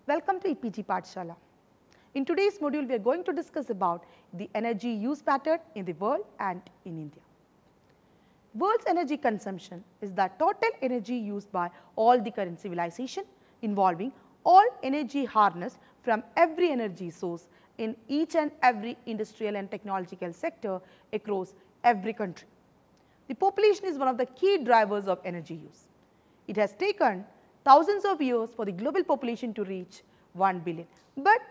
Welcome to EPG Pathshala. In today's module, we are going to discuss about the energy use pattern in the world and in India. World's energy consumption is the total energy used by all the current civilization, involving all energy harnessed from every energy source in each and every industrial and technological sector across every country. The population is one of the key drivers of energy use. It has taken thousands of years for the global population to reach 1 billion, but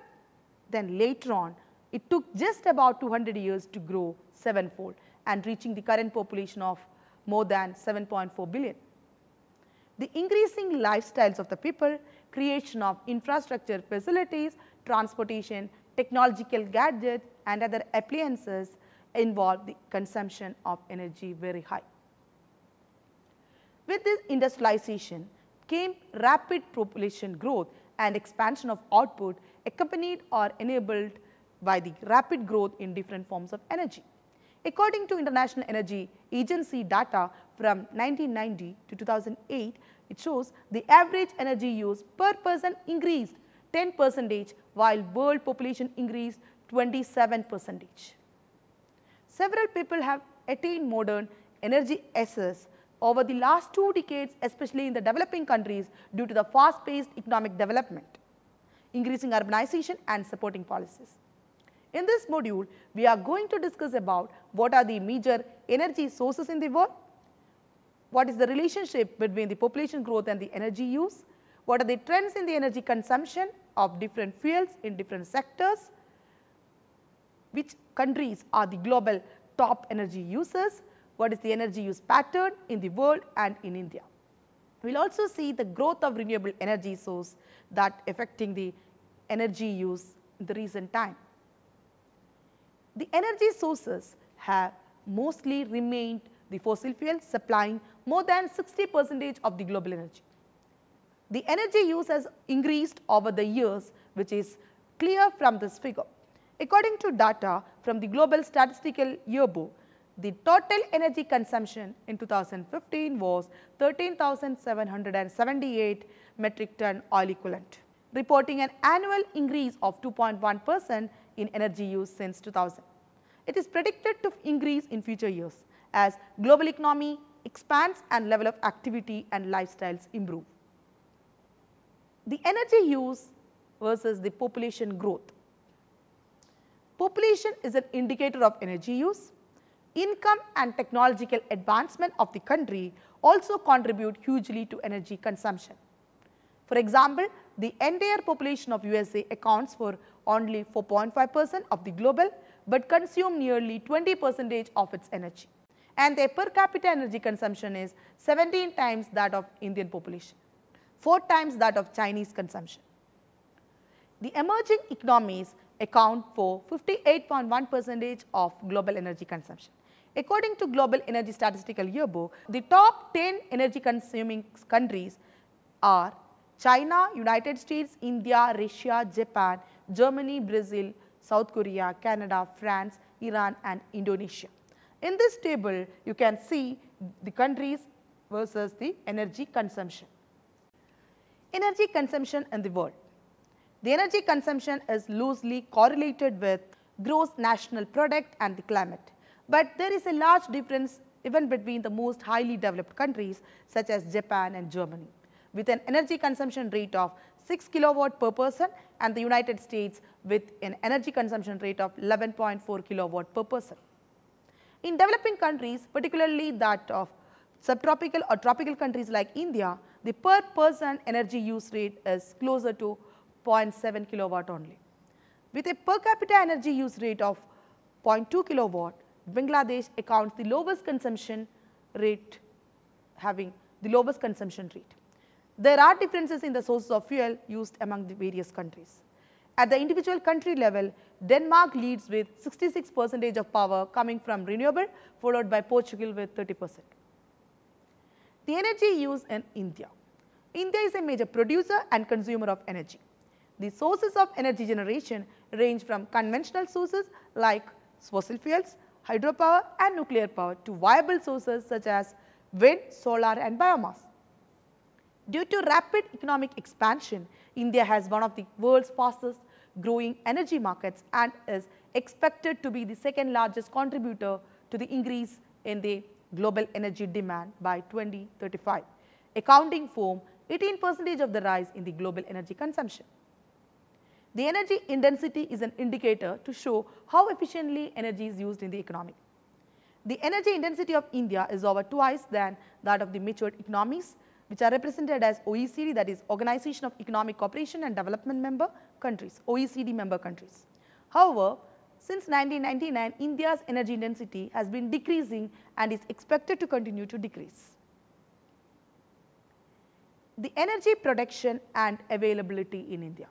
then later on it took just about 200 years to grow sevenfold and reaching the current population of more than 7.4 billion. The increasing lifestyles of the people, creation of infrastructure facilities, transportation, technological gadgets and other appliances involve the consumption of energy very high. With this industrialization came rapid population growth and expansion of output accompanied or enabled by the rapid growth in different forms of energy. According to International Energy Agency data from 1990 to 2008, it shows the average energy use per person increased 10% while world population increased 27%. Several people have attained modern energy access over the last 2 decades, especially in the developing countries due to the fast-paced economic development, increasing urbanization and supporting policies. In this module, we are going to discuss about what are the major energy sources in the world, what is the relationship between the population growth and the energy use, what are the trends in the energy consumption of different fuels in different sectors, which countries are the global top energy users, what is the energy use pattern in the world and in India. We will also see the growth of renewable energy source that affecting the energy use in the recent time. The energy sources have mostly remained the fossil fuels, supplying more than 60% of the global energy. The energy use has increased over the years, which is clear from this figure. According to data from the Global Statistical Yearbook, the total energy consumption in 2015 was 13,778 metric ton oil equivalent, reporting an annual increase of 2.1% in energy use since 2000. It is predicted to increase in future years as global economy expands and level of activity and lifestyles improve. The energy use versus the population growth. Population is an indicator of energy use. Income and technological advancement of the country also contribute hugely to energy consumption. For example, the entire population of USA accounts for only 4.5% of the global but consume nearly 20% of its energy, and their per capita energy consumption is 17 times that of Indian population, 4 times that of Chinese consumption. The emerging economies account for 58.1% of global energy consumption. According to Global Energy Statistical Yearbook, the top 10 energy consuming countries are China, United States, India, Russia, Japan, Germany, Brazil, South Korea, Canada, France, Iran and Indonesia. In this table, you can see the countries versus the energy consumption. Energy consumption in the world. The energy consumption is loosely correlated with gross national product and the climate. But there is a large difference even between the most highly developed countries such as Japan and Germany, with an energy consumption rate of 6 kilowatt per person and the United States with an energy consumption rate of 11.4 kilowatt per person. In developing countries, particularly that of subtropical or tropical countries like India, the per person energy use rate is closer to 0.7 kilowatt only. With a per capita energy use rate of 0.2 kilowatt, Bangladesh accounts the lowest consumption rate, having the lowest consumption rate. There are differences in the sources of fuel used among the various countries. At the individual country level, Denmark leads with 66% of power coming from renewable, followed by Portugal with 30%. The energy use in India. India is a major producer and consumer of energy. The sources of energy generation range from conventional sources like fossil fuels, hydropower and nuclear power to viable sources such as wind, solar and biomass. Due to rapid economic expansion, India has one of the world's fastest growing energy markets and is expected to be the second largest contributor to the increase in the global energy demand by 2035, accounting for 18% of the rise in the global energy consumption. The energy intensity is an indicator to show how efficiently energy is used in the economy. The energy intensity of India is over twice than that of the matured economies, which are represented as OECD, that is Organization of Economic Cooperation and Development member countries, OECD member countries. However, since 1999, India's energy intensity has been decreasing and is expected to continue to decrease. The energy production and availability in India.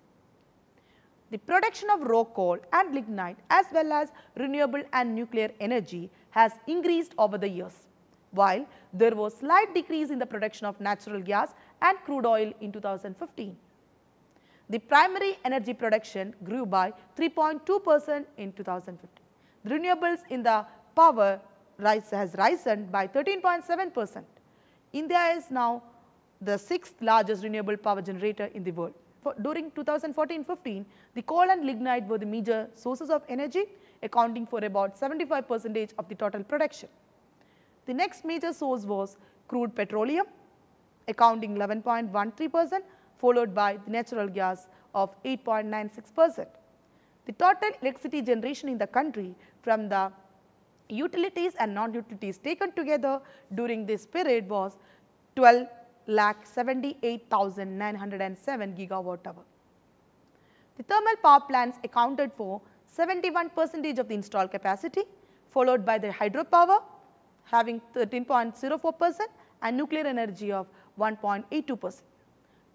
The production of raw coal and lignite as well as renewable and nuclear energy has increased over the years, while there was slight decrease in the production of natural gas and crude oil in 2015. The primary energy production grew by 3.2% in 2015. The renewables in the power has risen by 13.7%. India is now the sixth largest renewable power generator in the world. During 2014-15, the coal and lignite were the major sources of energy, accounting for about 75% of the total production. The next major source was crude petroleum, accounting 11.13%, followed by the natural gas of 8.96%. The total electricity generation in the country from the utilities and non-utilities taken together during this period was 12,78,907 gigawatt hour. The thermal power plants accounted for 71% of the installed capacity, followed by the hydropower having 13.04% and nuclear energy of 1.82%.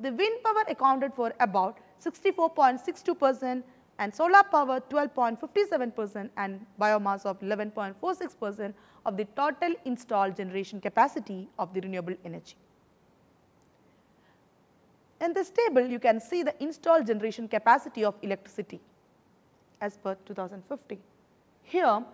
The wind power accounted for about 64.62% and solar power 12.57% and biomass of 11.46% of the total installed generation capacity of the renewable energy. In this table, you can see the installed generation capacity of electricity as per 2015. Here,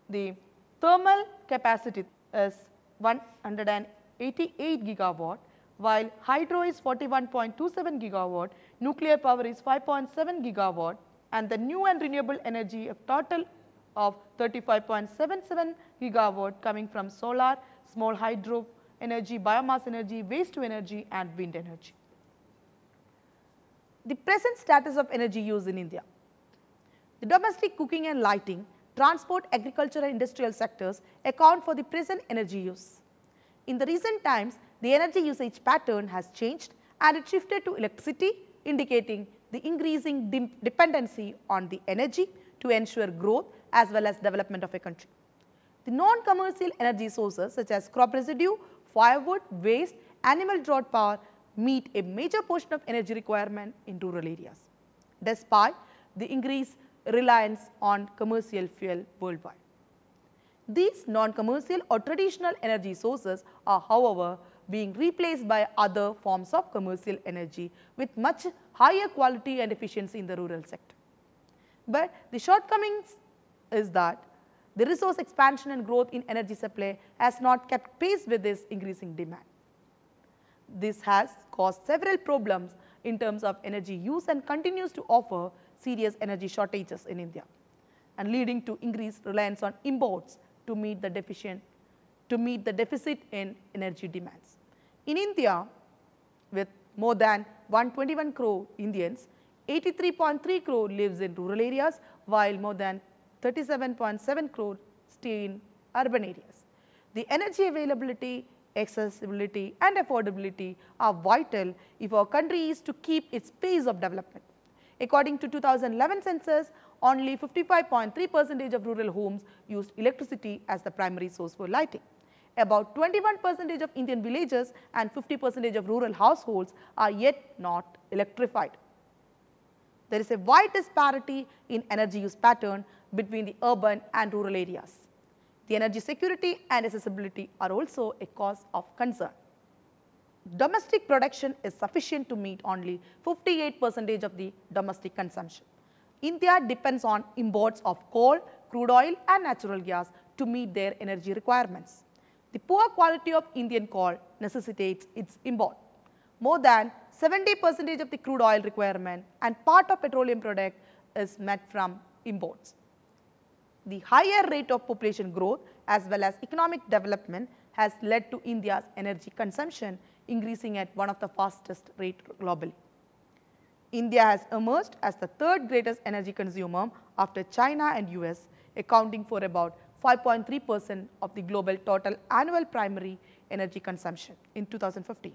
the thermal capacity is 188 gigawatt, while hydro is 41.27 gigawatt, nuclear power is 5.7 gigawatt, and the new and renewable energy of total of 35.77 gigawatt coming from solar, small hydro energy, biomass energy, waste to energy and wind energy. The present status of energy use in India. The domestic cooking and lighting, transport, agriculture and industrial sectors account for the present energy use. In the recent times, the energy usage pattern has changed and it shifted to electricity, indicating the increasing dependency on the energy to ensure growth as well as development of a country. The non-commercial energy sources such as crop residue, firewood, waste, animal drought power meet a major portion of energy requirement in rural areas, despite the increased reliance on commercial fuel worldwide. These non-commercial or traditional energy sources are, however, being replaced by other forms of commercial energy with much higher quality and efficiency in the rural sector. But the shortcomings is that the resource expansion and growth in energy supply has not kept pace with this increasing demand. This has caused several problems in terms of energy use and continues to offer serious energy shortages in India and leading to increased reliance on imports to meet the deficit in energy demands. In India, with more than 121 crore Indians, 83.3 crore lives in rural areas, while more than 37.7 crore stay in urban areas. The energy availability, accessibility and affordability are vital if our country is to keep its pace of development. According to 2011 census, only 55.3% of rural homes used electricity as the primary source for lighting. About 21% of Indian villages and 50% of rural households are yet not electrified. There is a wide disparity in energy use pattern between the urban and rural areas. The energy security and accessibility are also a cause of concern. Domestic production is sufficient to meet only 58% of the domestic consumption. India depends on imports of coal, crude oil and natural gas to meet their energy requirements. The poor quality of Indian coal necessitates its import. more than 70% of the crude oil requirement and part of petroleum product is met from imports. The higher rate of population growth as well as economic development has led to India's energy consumption increasing at one of the fastest rates globally. India has emerged as the third greatest energy consumer after China and US, accounting for about 5.3% of the global total annual primary energy consumption in 2015.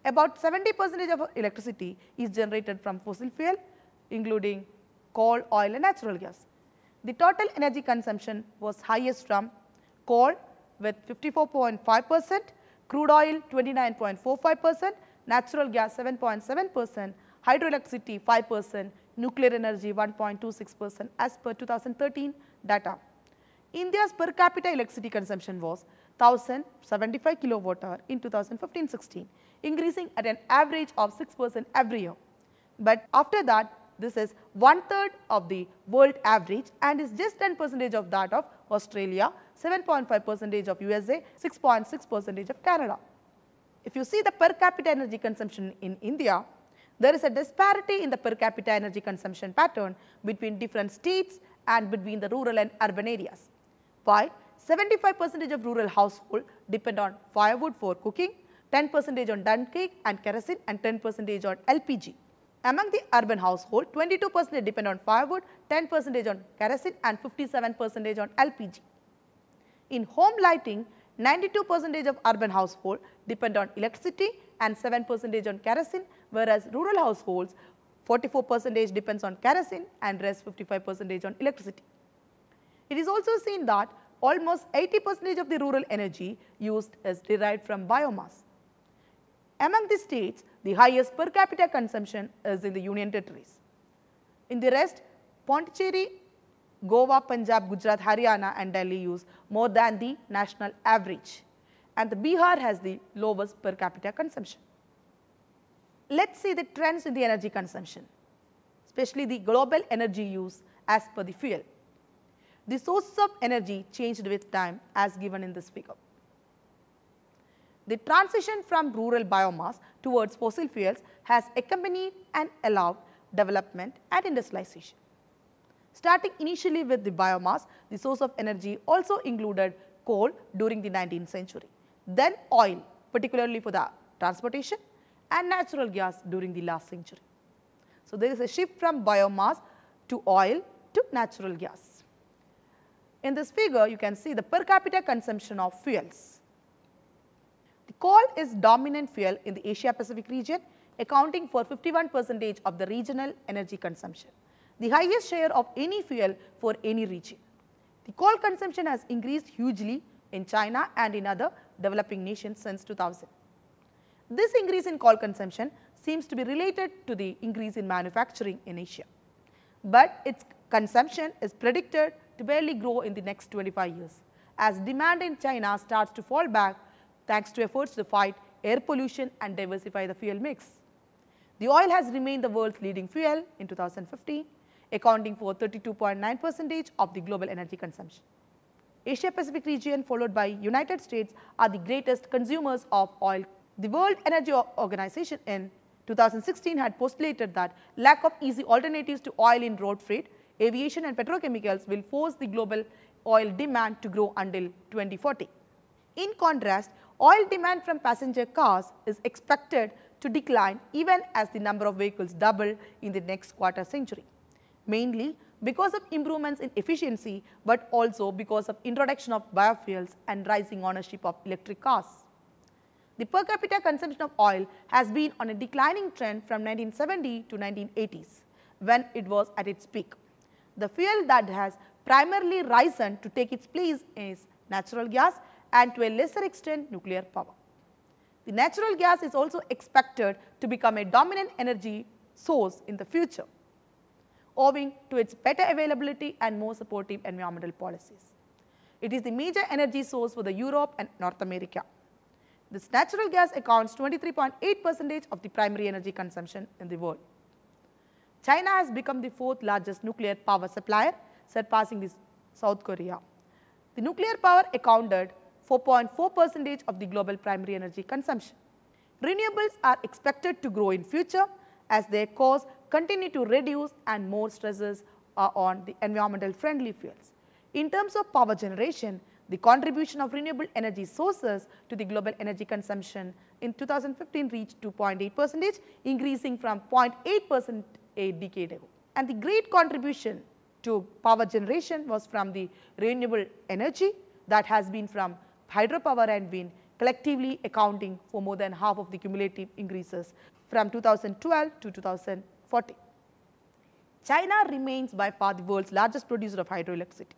About 70% of electricity is generated from fossil fuel, including coal, oil and natural gas. The total energy consumption was highest from coal with 54.5%, crude oil 29.45%, natural gas 7.7%, hydroelectricity 5%, nuclear energy 1.26% as per 2013 data. India's per capita electricity consumption was 1075 kWh in 2015-16, increasing at an average of 6% every year. But after that, this is one-third of the world average and is just 10% of that of Australia, 7.5% of USA, 6.6% of Canada. If you see the per capita energy consumption in India, there is a disparity in the per capita energy consumption pattern between different states and between the rural and urban areas. While 75% of rural households depend on firewood for cooking, 10% on dung cake and kerosene and 10% on LPG. Among the urban household, 22% depend on firewood, 10% on kerosene and 57% on LPG. In home lighting, 92% of urban households depend on electricity and 7% on kerosene, whereas rural households 44% depends on kerosene and rest 55% on electricity. It is also seen that almost 80% of the rural energy used is derived from biomass. Among the states, the highest per capita consumption is in the Union Territories. In the rest, Pondicherry, Goa, Punjab, Gujarat, Haryana and Delhi use more than the national average, and the Bihar has the lowest per capita consumption. Let's see the trends in the energy consumption, especially the global energy use as per the fuel. The sources of energy changed with time as given in this figure. The transition from rural biomass towards fossil fuels has accompanied and allowed development and industrialization. Starting initially with the biomass, the source of energy also included coal during the 19th century, then oil, particularly for the transportation, and natural gas during the last century. So, there is a shift from biomass to oil to natural gas. In this figure, you can see the per capita consumption of fuels. The coal is dominant fuel in the Asia Pacific region, accounting for 51% of the regional energy consumption, the highest share of any fuel for any region. The coal consumption has increased hugely in China and in other developing nations since 2000. This increase in coal consumption seems to be related to the increase in manufacturing in Asia, but its consumption is predicted to barely grow in the next 25 years as demand in China starts to fall back thanks to efforts to fight air pollution and diversify the fuel mix. The oil has remained the world's leading fuel in 2015, accounting for 32.9% of the global energy consumption. Asia Pacific region followed by United States are the greatest consumers of oil. The World Energy Organization in 2016 had postulated that lack of easy alternatives to oil in road freight, aviation and petrochemicals will force the global oil demand to grow until 2040. In contrast, oil demand from passenger cars is expected to decline even as the number of vehicles double in the next quarter century, mainly because of improvements in efficiency, but also because of introduction of biofuels and rising ownership of electric cars. The per capita consumption of oil has been on a declining trend from 1970 to 1980s, when it was at its peak. The fuel that has primarily risen to take its place is natural gas and to a lesser extent nuclear power. The natural gas is also expected to become a dominant energy source in the future, owing to its better availability and more supportive environmental policies. It is the major energy source for the Europe and North America. This natural gas accounts 23.8% of the primary energy consumption in the world. China has become the fourth largest nuclear power supplier, surpassing South Korea. The nuclear power accounted 4.4% of the global primary energy consumption. Renewables are expected to grow in future as their costs continue to reduce and more stresses are on the environmental friendly fuels. In terms of power generation, the contribution of renewable energy sources to the global energy consumption in 2015 reached 2.8%, increasing from 0.8% a decade ago. And the great contribution to power generation was from the renewable energy that has been from hydropower and wind, collectively accounting for more than half of the cumulative increases from 2012 to 2014. China remains by far the world's largest producer of hydroelectricity.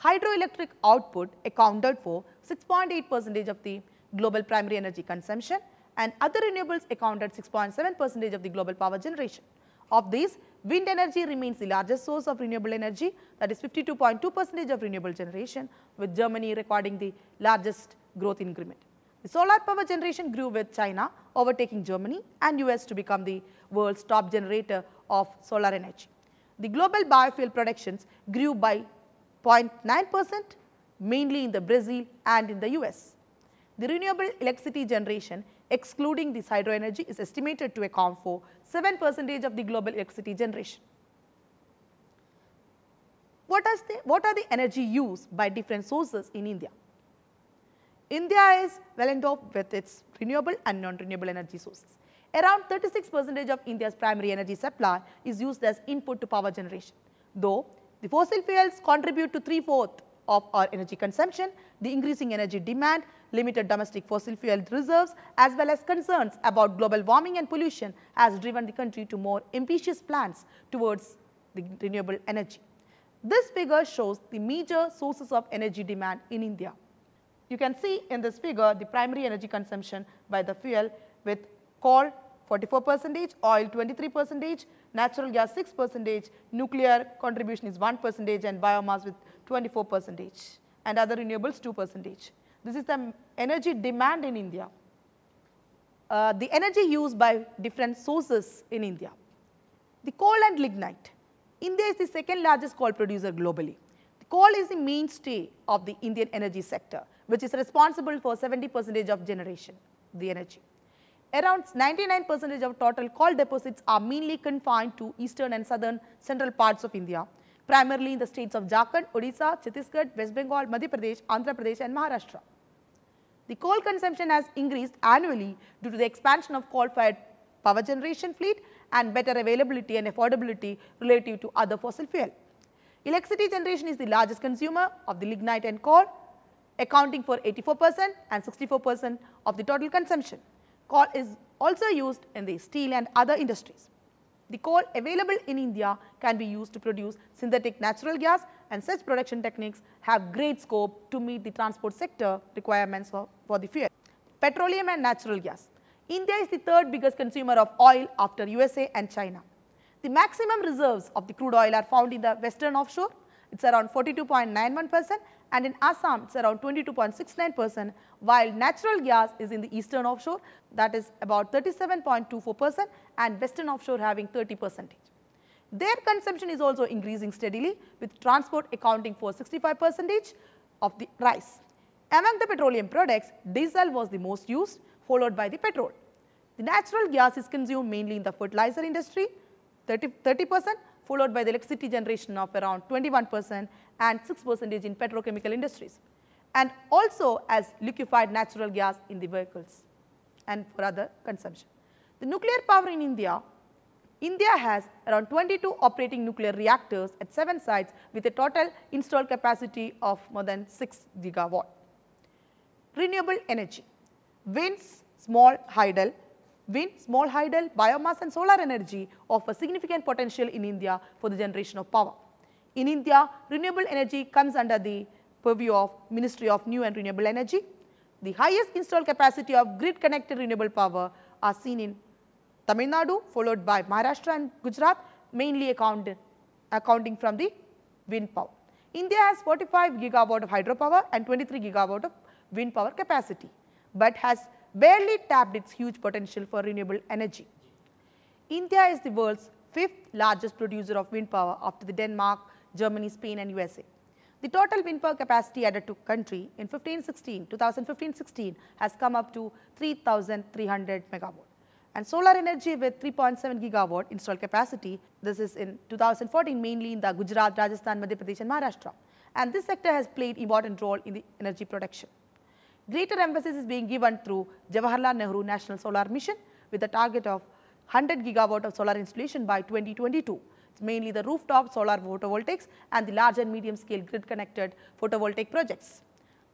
Hydroelectric output accounted for 6.8% of the global primary energy consumption, and other renewables accounted 6.7% of the global power generation. Of these, wind energy remains the largest source of renewable energy, that is 52.2% of renewable generation, with Germany recording the largest growth increment. The solar power generation grew with China overtaking Germany and US to become the world's top generator of solar energy. The global biofuel productions grew by 0.9%, mainly in the Brazil and in the US. The renewable electricity generation, excluding this hydro energy, is estimated to account for 7% of the global electricity generation. What are the energy used by different sources in India? India is well endowed with its renewable and non-renewable energy sources. Around 36% of India's primary energy supply is used as input to power generation. Though the fossil fuels contribute to 3/4 of our energy consumption, the increasing energy demand, limited domestic fossil fuel reserves, as well as concerns about global warming and pollution has driven the country to more ambitious plans towards the renewable energy. This figure shows the major sources of energy demand in India. You can see in this figure the primary energy consumption by the fuel, with coal 44%, oil 23%, natural gas 6%, nuclear contribution is 1%, and biomass with 24%, and other renewables 2%. This is the energy demand in India. The energy used by different sources in India. The coal and lignite. India is the second largest coal producer globally. The coal is the mainstay of the Indian energy sector, which is responsible for 70% of generation, the energy. Around 99% of total coal deposits are mainly confined to eastern and southern central parts of India, primarily in the states of Jharkhand, Odisha, Chhattisgarh, West Bengal, Madhya Pradesh, Andhra Pradesh and Maharashtra. The coal consumption has increased annually due to the expansion of coal-fired power generation fleet and better availability and affordability relative to other fossil fuel. Electricity generation is the largest consumer of the lignite and coal, accounting for 84% and 64% of the total consumption. Coal is also used in the steel and other industries. The coal available in India can be used to produce synthetic natural gas, and such production techniques have great scope to meet the transport sector requirements for the fuel. Petroleum and natural gas. India is the third biggest consumer of oil after USA and China. The maximum reserves of the crude oil are found in the western offshore. It's around 42.91%, and in Assam it's around 22.69%, while natural gas is in the eastern offshore, that is about 37.24%, and western offshore having 30%. Their consumption is also increasing steadily, with transport accounting for 65% of the rise. Among the petroleum products, diesel was the most used, followed by the petrol. The natural gas is consumed mainly in the fertilizer industry, 30%, followed by the electricity generation of around 21% and 6% in petrochemical industries, and also as liquefied natural gas in the vehicles and for other consumption. The nuclear power in India has around 22 operating nuclear reactors at 7 sites with a total installed capacity of more than 6 gigawatt. Renewable energy. Wind, small hydel, biomass and solar energy offer significant potential in India for the generation of power. In India, renewable energy comes under the purview of Ministry of New and Renewable Energy. The highest installed capacity of grid-connected renewable power are seen in Tamil Nadu, followed by Maharashtra and Gujarat, mainly accounting from the wind power. India has 45 gigawatt of hydropower and 23 gigawatt of wind power capacity, but has barely tapped its huge potential for renewable energy. India is the world's 5th largest producer of wind power after the Denmark, Germany, Spain and USA. The total wind power capacity added to country in 2015-16 has come up to 3,300 megawatt. And solar energy with 3.7 gigawatt installed capacity, this is in 2014 mainly in the Gujarat, Rajasthan, Madhya Pradesh and Maharashtra. And this sector has played important role in the energy production. Greater emphasis is being given through Jawaharlal Nehru National Solar Mission with a target of 100 gigawatt of solar installation by 2022. It's mainly the rooftop solar photovoltaics and the large and medium scale grid connected photovoltaic projects.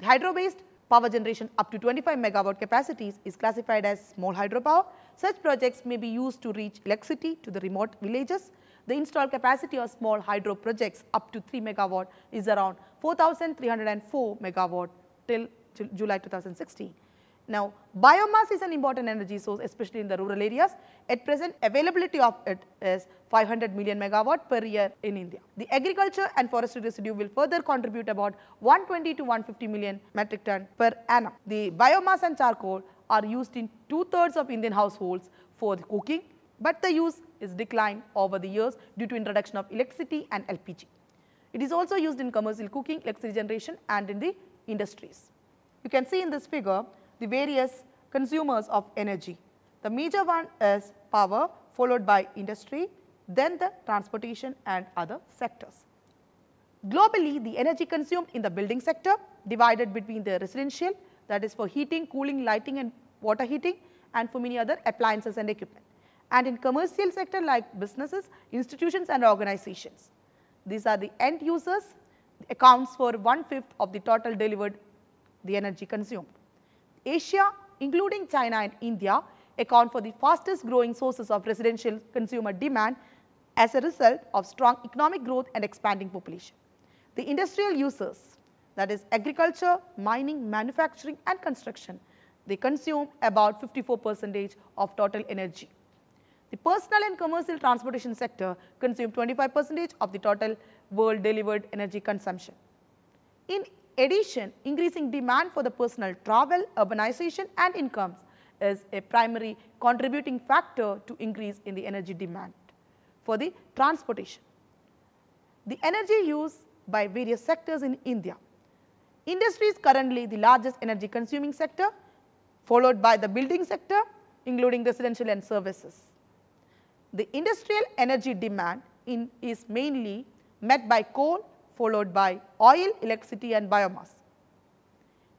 The hydro-based power generation up to 25 megawatt capacities is classified as small hydropower. Such projects may be used to reach electricity to the remote villages. The installed capacity of small hydro projects up to 3 megawatt is around 4,304 megawatt till July 2016. Now, biomass is an important energy source, especially in the rural areas. At present, availability of it is 500 million megawatt per year in India. The agriculture and forestry residue will further contribute about 120 to 150 million metric ton per annum. The biomass and charcoal are used in 2/3 of Indian households for the cooking, but the use is declined over the years due to introduction of electricity and LPG. It is also used in commercial cooking, electricity generation and in the industries. You can see in this figure the various consumers of energy. The major one is power, followed by industry, then the transportation and other sectors. Globally, the energy consumed in the building sector divided between the residential, that is for heating, cooling, lighting and water heating, and for many other appliances and equipment. And in commercial sector like businesses, institutions and organizations. These are the end users, accounts for 1/5 of the total delivered the energy consumed. Asia, including China and India, account for the fastest growing sources of residential consumer demand as a result of strong economic growth and expanding population. The industrial users, that is agriculture, mining, manufacturing and construction, they consume about 54% of total energy. The personal and commercial transportation sector consume 25% of the total world delivered energy consumption. In addition, increasing demand for the personal travel, urbanization and incomes is a primary contributing factor to increase in the energy demand for the transportation. The energy used by various sectors in India. Industry is currently the largest energy consuming sector, followed by the building sector, including residential and services. The industrial energy demand is mainly met by coal, followed by oil, electricity and biomass.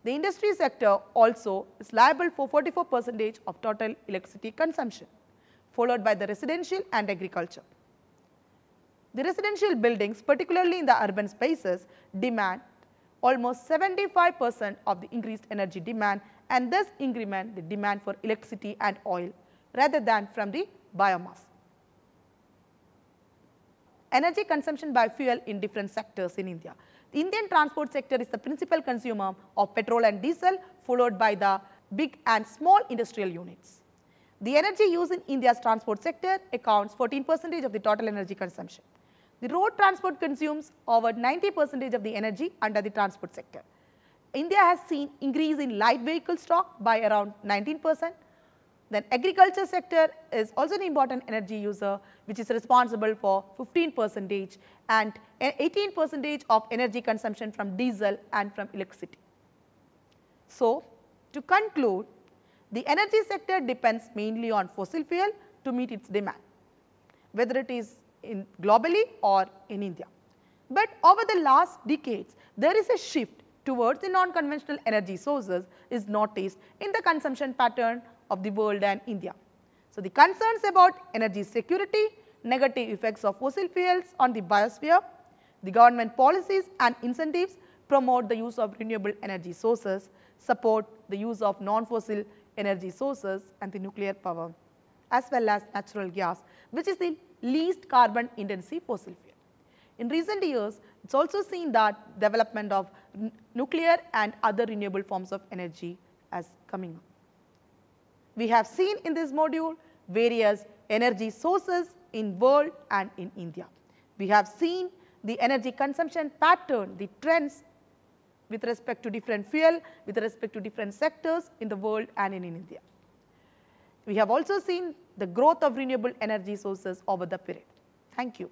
The industry sector also is liable for 44% of total electricity consumption, followed by the residential and agriculture. The residential buildings, particularly in the urban spaces, demand almost 75% of the increased energy demand and thus increment the demand for electricity and oil rather than from the biomass. Energy consumption by fuel in different sectors in India. The Indian transport sector is the principal consumer of petrol and diesel, followed by the big and small industrial units. The energy used in India's transport sector accounts 14% of the total energy consumption. The road transport consumes over 90% of the energy under the transport sector. India has seen increase in light vehicle stock by around 19%. Then agriculture sector is also an important energy user, which is responsible for 15% and 18% of energy consumption from diesel and from electricity. So, to conclude, the energy sector depends mainly on fossil fuel to meet its demand, whether it is globally or in India. But over the last decades, there is a shift towards the non-conventional energy sources is noticed in the consumption pattern of the world and India. So, the concerns about energy security, negative effects of fossil fuels on the biosphere, the government policies and incentives promote the use of renewable energy sources, support the use of non-fossil energy sources and the nuclear power, as well as natural gas, which is the least carbon intensive fossil fuel. In recent years, it is also seen that development of nuclear and other renewable forms of energy as coming up. We have seen in this module various energy sources in world and in India. We have seen the energy consumption pattern, the trends with respect to different fuel, with respect to different sectors in the world and in India. We have also seen the growth of renewable energy sources over the period. Thank you.